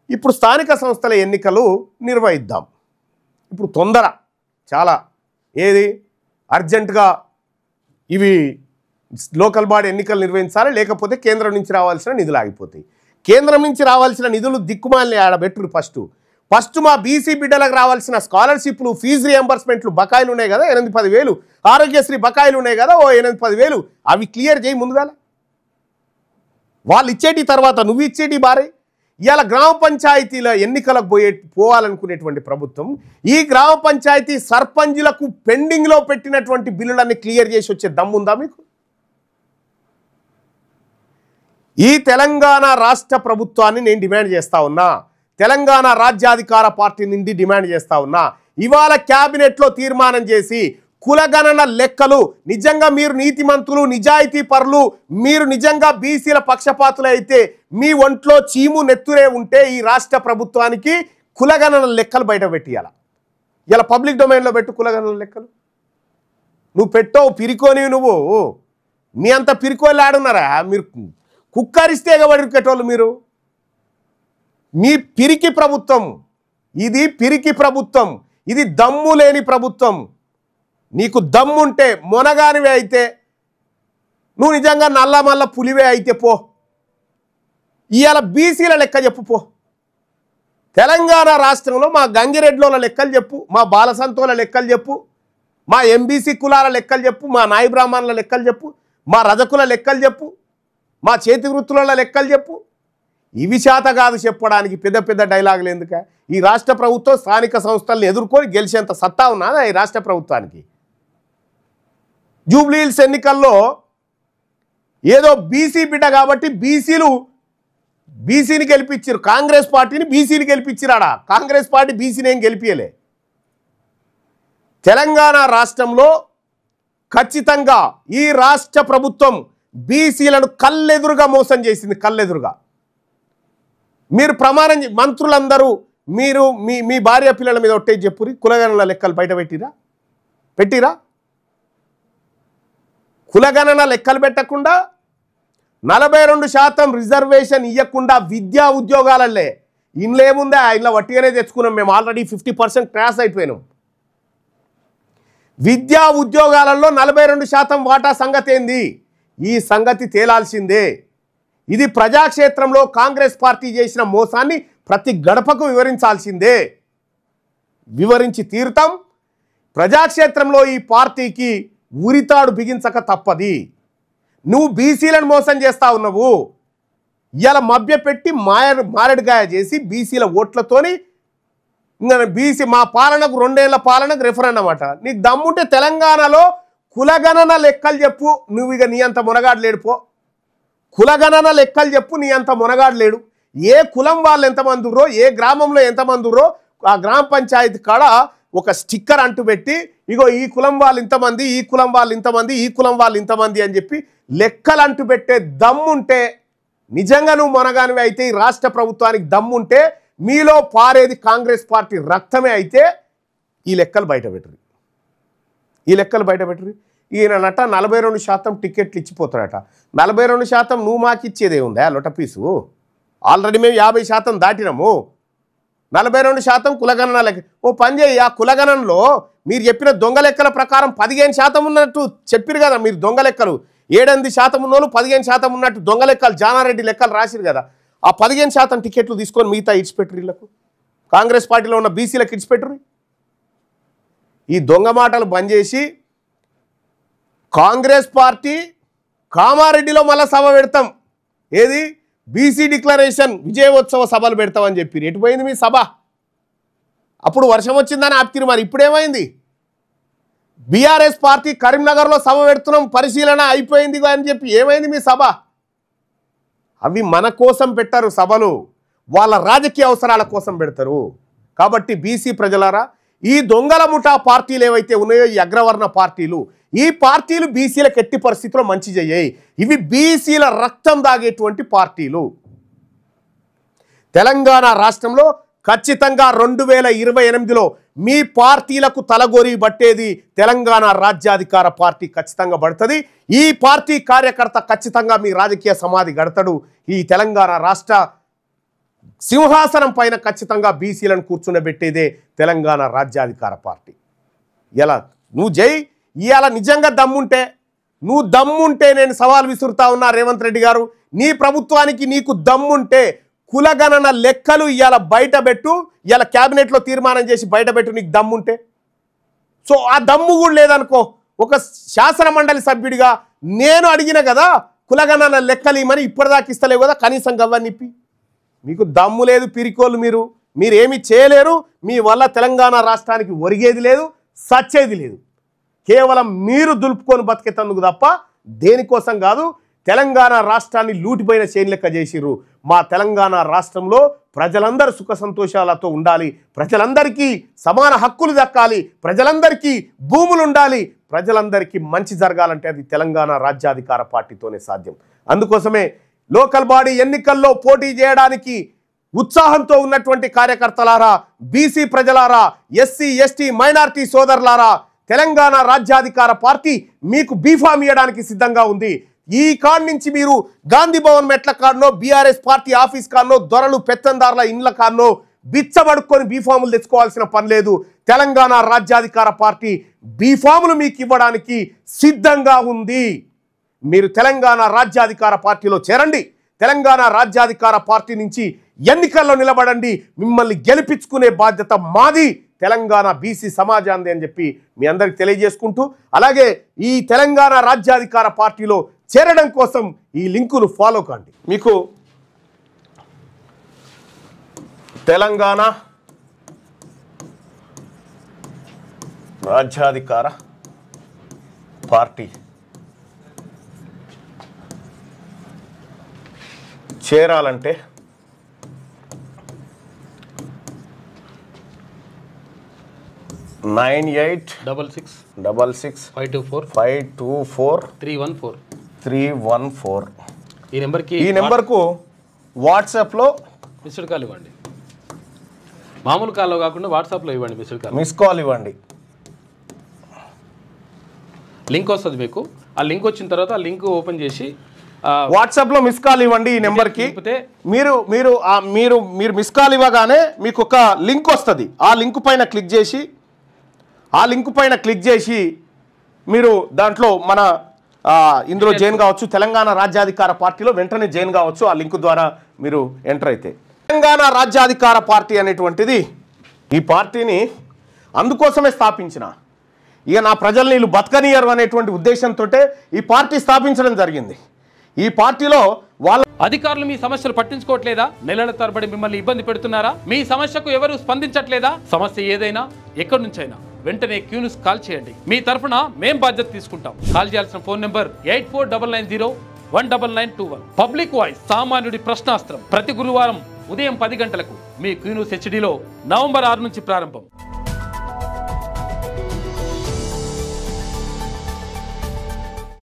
ఇప్పుడు స్థానిక సంస్థల ఎన్నికలు నిర్వహిద్దాం. ఇప్పుడు తొందర చాలా ఏది అర్జెంటుగా ఇవి లోకల్ బాడీ ఎన్నికలు నిర్వహించాలి, లేకపోతే కేంద్రం నుంచి రావాల్సిన నిధులు ఆగిపోతాయి. కేంద్రం నుంచి రావాల్సిన నిధులు దిక్కుమాలని ఆడబెట్టురు. ఫస్ట్ మా బీసీ బిడ్డలకు రావాల్సిన స్కాలర్షిప్లు, ఫీజు రియంబర్స్మెంట్లు బకాయిలు ఉన్నాయి కదా 8-10 వేలు, ఆరోగ్యశ్రీ బకాయిలు ఉన్నాయి కదా ఓ 8-10 వేలు, అవి క్లియర్ చేయి ముందుగా. వాళ్ళు ఇచ్చేటి తర్వాత నువ్వు ఇచ్చేటి బారే. ఇవాళ గ్రామ పంచాయతీల ఎన్నికలకు పోవాలనుకునేటువంటి ప్రభుత్వం ఈ గ్రామ పంచాయతీ సర్పంచులకు పెండింగ్లో పెట్టినటువంటి బిల్లులన్నీ క్లియర్ చేసి వచ్చే దమ్ముందా మీకు? ఈ తెలంగాణ రాష్ట్ర ప్రభుత్వాన్ని నేను డిమాండ్ చేస్తా ఉన్నా, తెలంగాణ రాజ్యాధికార పార్టీ నుండి డిమాండ్ చేస్తా ఉన్నా. ఇవాళ క్యాబినెట్లో తీర్మానం చేసి కులగణన లెక్కలు, నిజంగా మీరు నీతిమంతులు, నిజాయితీ పరులు, మీరు నిజంగా బీసీల పక్షపాతులు అయితే, మీ ఒంట్లో చీము నెత్తురే ఉంటే ఈ రాష్ట్ర ప్రభుత్వానికి కులగణన లెక్కలు బయట పెట్టియాల. ఇలా పబ్లిక్ డొమైన్లో పెట్టు కులగణన లెక్కలు. నువ్వు పెట్టవు పిరికోని, నువ్వు మీ అంత పిరికోళ్ళు ఆడున్నారా? మీరు కుక్కరిస్తే ఎగబడికేటోళ్ళు మీరు. మీ పిరికి ప్రభుత్వం ఇది, పిరికి ప్రభుత్వం ఇది, దమ్ము లేని ప్రభుత్వం. నీకు దమ్ముంటే మొనగానివే అయితే, నువ్వు నిజంగా నల్లమల్ల పులివే అయితే పో, ఇవాళ బీసీల లెక్క చెప్పు పో. తెలంగాణ రాష్ట్రంలో మా గంగిరెడ్లోల లెక్కలు చెప్పు, మా బాలసంతోల లెక్కలు చెప్పు, మా ఎంబీసీ కులాల లెక్కలు చెప్పు, మా నాయి బ్రాహ్మణుల లెక్కలు చెప్పు, మా రజకుల లెక్కలు చెప్పు, మా చేతి వృత్తుల లెక్కలు చెప్పు. ఇవి చేత కాదు చెప్పడానికి పెద్ద పెద్ద డైలాగులు ఎందుక? ఈ రాష్ట్ర ప్రభుత్వం స్థానిక సంస్థలను ఎదుర్కొని గెలిచేంత సత్తా ఉన్నదా ఈ రాష్ట్ర ప్రభుత్వానికి? జూబ్లీ హిల్స్ ఎన్నికల్లో ఏదో బీసీ బిడ్డ కాబట్టి బీసీని గెలిపించారు, కాంగ్రెస్ పార్టీని బీసీని గెలిపించారా? కాంగ్రెస్ పార్టీ బీసీని ఏం గెలిపియలే. తెలంగాణ రాష్ట్రంలో ఖచ్చితంగా ఈ రాష్ట్ర ప్రభుత్వం బీసీలను కళ్ళెదురుగా మోసం చేసింది, కళ్ళెదురుగా. మీరు ప్రమాణం మంత్రులందరూ మీరు మీ భార్య పిల్లల మీద ఒట్టే చెప్పురి, కులగణన లెక్కలు బయట పెట్టిరా? కులగణన లెక్కలు పెట్టకుండా 42% రిజర్వేషన్ ఇవ్వకుండా విద్యా ఉద్యోగాలల్లే ఇంట్లో ఏముందా? ఇంట్లో వట్టిగానే తెచ్చుకున్నాం మేము, ఆల్రెడీ 50% క్రాస్ అయిపోయినాం. విద్యా ఉద్యోగాలలో 42% వాటా సంగతి ఏంది? ఈ సంగతి తేలాల్సిందే. ఇది ప్రజాక్షేత్రంలో కాంగ్రెస్ పార్టీ చేసిన మోసాన్ని ప్రతి గడపకు వివరించాల్సిందే, వివరించి తీరుతాం. ప్రజాక్షేత్రంలో ఈ పార్టీకి ఉరితాడు బిగించక తప్పది. నువ్వు బీసీలను మోసం చేస్తా ఉన్నావు. ఇలా మభ్యపెట్టి మారడిగాయ చేసి బీసీల ఓట్లతోని బీసీ మా పాలనకు 2 ఏళ్ల పాలనకు రెఫరెండం అట. నీకు దమ్ముంటే తెలంగాణలో కులగణన లెక్కలు చెప్పు. నువ్వు ఇక నీ అంత మునగాడలేడు పో. కులగణన లెక్కలు చెప్పు, నీ అంత మునగాడలేడు. ఏ కులం వాళ్ళు ఎంతమంది ఉర్రో, ఏ గ్రామంలో ఎంతమంది ఉర్రో ఆ గ్రామ పంచాయతీ కాడ ఒక స్టిక్కర్ అంటూ పెట్టి, ఇగో ఈ కులం వాళ్ళు ఇంతమంది, ఈ కులం వాళ్ళు ఇంతమంది, ఈ కులం వాళ్ళు ఇంతమంది అని చెప్పి లెక్కలు అంటూ పెట్టే దమ్ముంటే, నిజంగా నువ్వు మొనగానివి అయితే, ఈ రాష్ట్ర ప్రభుత్వానికి దమ్ముంటే, మీలో పారేది కాంగ్రెస్ పార్టీ రక్తమే అయితే ఈ లెక్కలు బయట పెట్టరు. ఈయన నట 42% టికెట్లు ఇచ్చిపోతాడట. 42% నువ్వు మాకు ఇచ్చేదే ఉందా లొట పీసు? ఆల్రెడీ మేము 50% దాటినాము. 42% కులగణన లెక్క. ఓ పని చేయి, ఆ కులగణనలో మీరు చెప్పిన దొంగ లెక్కల ప్రకారం 15% ఉన్నట్టు చెప్పారు కదా మీరు. దొంగ లెక్కలు 7-8% ఉన్నోళ్ళు 15% ఉన్నట్టు దొంగ లెక్కలు జానారెడ్డి లెక్కలు రాసిరు కదా. ఆ 15% టికెట్లు తీసుకొని మిగతా ఇడిచిపెట్టరు. వీళ్ళకు కాంగ్రెస్ పార్టీలో ఉన్న బీసీలకు ఇడిచిపెట్టరు. ఈ దొంగ మాటలు బంద్ చేసి కాంగ్రెస్ పార్టీ కామారెడ్డిలో మళ్ళీ సభ పెడతాం, ఏది బీసీ డిక్లరేషన్ విజయోత్సవ సభలు పెడతామని చెప్పి. ఎటు పోయింది మీ సభ? అప్పుడు వర్షం వచ్చిందని ఆపిరు, మరి ఇప్పుడేమైంది? బీఆర్ఎస్ పార్టీ కరీంనగర్లో సభ పెడుతున్నాం, పరిశీలన అయిపోయింది అని చెప్పి ఏమైంది మీ సభ? అవి మన కోసం పెట్టారు సభలు, వాళ్ళ రాజకీయ అవసరాల కోసం పెడతారు. కాబట్టి బీసీ ప్రజలారా, ఈ దొంగల ముఠా పార్టీలు ఏవైతే ఉన్నాయో, ఈ అగ్రవర్ణ పార్టీలు, ఈ పార్టీలు బీసీలకు ఎట్టి పరిస్థితిలో మంచి చేయాయి. ఇవి బీసీల రక్తం దాగేటువంటి పార్టీలు. తెలంగాణ రాష్ట్రంలో ఖచ్చితంగా 2028లో మీ పార్టీలకు తలగోరి బట్టేది తెలంగాణ రాజ్యాధికార పార్టీ ఖచ్చితంగా పడుతుంది. ఈ పార్టీ కార్యకర్త ఖచ్చితంగా మీ రాజకీయ సమాధి గడతాడు. ఈ తెలంగాణ రాష్ట్ర సింహాసనం పైన ఖచ్చితంగా బీసీలను కూర్చుండబెట్టేదే తెలంగాణ రాజ్యాధికార పార్టీ. ఎలా నువ్వు జై ఇవాళ నిజంగా దమ్ముంటే నేను సవాల్ విసురుతా ఉన్నా రేవంత్ రెడ్డి గారు, నీ ప్రభుత్వానికి నీకు దమ్ముంటే కులగణన లెక్కలు ఇవాళ బయటపెట్టు, ఇవాళ క్యాబినెట్లో తీర్మానం చేసి బయటపెట్టు నీకు దమ్ముంటే. సో ఆ దమ్ము కూడా లేదనుకో, ఒక శాసన మండలి సభ్యుడిగా నేను అడిగిన కదా కులగణన లెక్కలు ఇమ్మని, ఇప్పటిదాకా ఇస్తలేవు కదా కనీసం గవ్వనిప్పి. మీకు దమ్ము లేదు, పిరికోళ్ళు మీరేమి చేయలేరు. మీ వల్ల తెలంగాణ రాష్ట్రానికి ఒరిగేది లేదు, సచ్చేది లేదు. కేవలం మీరు దులుపుకొని బతికేతందుకు తప్ప దేనికోసం కాదు. తెలంగాణ రాష్ట్రాన్ని లూటిపోయిన చేను లెక్క చేసిర్రు. మా తెలంగాణ రాష్ట్రంలో ప్రజలందరూ సుఖ సంతోషాలతో ఉండాలి, ప్రజలందరికీ సమాన హక్కులు దక్కాలి, ప్రజలందరికీ భూములు ఉండాలి, ప్రజలందరికీ మంచి జరగాలంటే అది తెలంగాణ రాజ్యాధికార పార్టీతోనే సాధ్యం. అందుకోసమే లోకల్ బాడీ ఎన్నికల్లో పోటీ చేయడానికి ఉత్సాహంతో ఉన్నటువంటి కార్యకర్తలారా, బీసీ ప్రజలారా, ఎస్సీ ఎస్టీ మైనారిటీ సోదరులారా, తెలంగాణ రాజ్యాధికార పార్టీ మీకు బీఫామ్ ఇవ్వడానికి సిద్ధంగా ఉంది. ఈ కాడ నుంచి మీరు గాంధీ భవన్ మెట్ల కాడనో, బీఆర్ఎస్ పార్టీ ఆఫీస్ కాడనో, దొరలు పెత్తందారుల ఇండ్ల కాడనో బిచ్చబడుకొని బీఫాములు తెచ్చుకోవాల్సిన పని లేదు. తెలంగాణ రాజ్యాధికార పార్టీ బీఫాములు మీకు ఇవ్వడానికి సిద్ధంగా ఉంది. మీరు తెలంగాణ రాజ్యాధికార పార్టీలో చేరండి, తెలంగాణ రాజ్యాధికార పార్టీ నుంచి ఎన్నికల్లో నిలబడండి. మిమ్మల్ని గెలిపించుకునే బాధ్యత మాది, తెలంగాణ బీసీ సమాజాన్ని అని చెప్పి మీ అందరికి తెలియజేసుకుంటూ, అలాగే ఈ తెలంగాణ రాజ్యాధికార పార్టీలో చేరడం కోసం ఈ లింకును ఫాలో కండి. మీకు తెలంగాణ రాజ్యాధికార పార్టీ చేరాలంటే 9866 ఈ నెంబర్కు వాట్సాప్లో మిస్డ్ కాల్ ఇవ్వండి. మామూలు కాల్లో కాకుండా వాట్సాప్లో ఇవ్వండి, మిస్ కాల్ ఇవ్వండి. లింక్ వస్తుంది మీకు. ఆ లింక్ వచ్చిన తర్వాత ఆ లింక్ ఓపెన్ చేసి వాట్సాప్లో మిస్ కాల్ ఇవ్వండి. ఈ నెంబర్కి మీరు మీరు మీరు మీరు మిస్ కాల్ ఇవ్వగానే మీకు ఒక లింక్ వస్తుంది. ఆ లింక్ పైన క్లిక్ చేసి మీరు దాంట్లో మన ఇందులో జాయిన్ కావచ్చు. తెలంగాణ రాజ్యాధికార పార్టీలో వెంటనే జాయిన్ కావచ్చు ఆ లింక్ ద్వారా మీరు ఎంటర్ అయితే. తెలంగాణ రాజ్యాధికార పార్టీ అనేటువంటిది ఈ పార్టీని అందుకోసమే స్థాపించిన, ఇక నా ప్రజల్ని వీళ్ళు బతకనియరు అనేటువంటి ఉద్దేశంతో ఈ పార్టీ స్థాపించడం జరిగింది. ఈ పార్టీలో వాళ్ళ అధికారులు మీ సమస్యలు పట్టించుకోవట్లేదా? నెలల తరబడి మిమ్మల్ని ఇబ్బంది పెడుతున్నారా? మీ సమస్యకు ఎవరు స్పందించట్లేదా? సమస్య ఏదైనా ఎక్కడి నుంచైనా వెంటనే క్యూన్యూస్ కాల్ చేయండి. మీ తరఫున మేం బాధ్యత తీసుకుంటాం. కాల్ చేయాల్సిన ఫోన్ నెంబర్ 8499019921. పబ్లిక్ వాయిస్, సామాన్యుడి ప్రశ్నాస్త్రం. ప్రతి గురువారం ఉదయం 10 గంటలకు మీ క్యూన్యూస్ హెచ్డీలో నవంబర్ 6 నుంచి ప్రారంభం.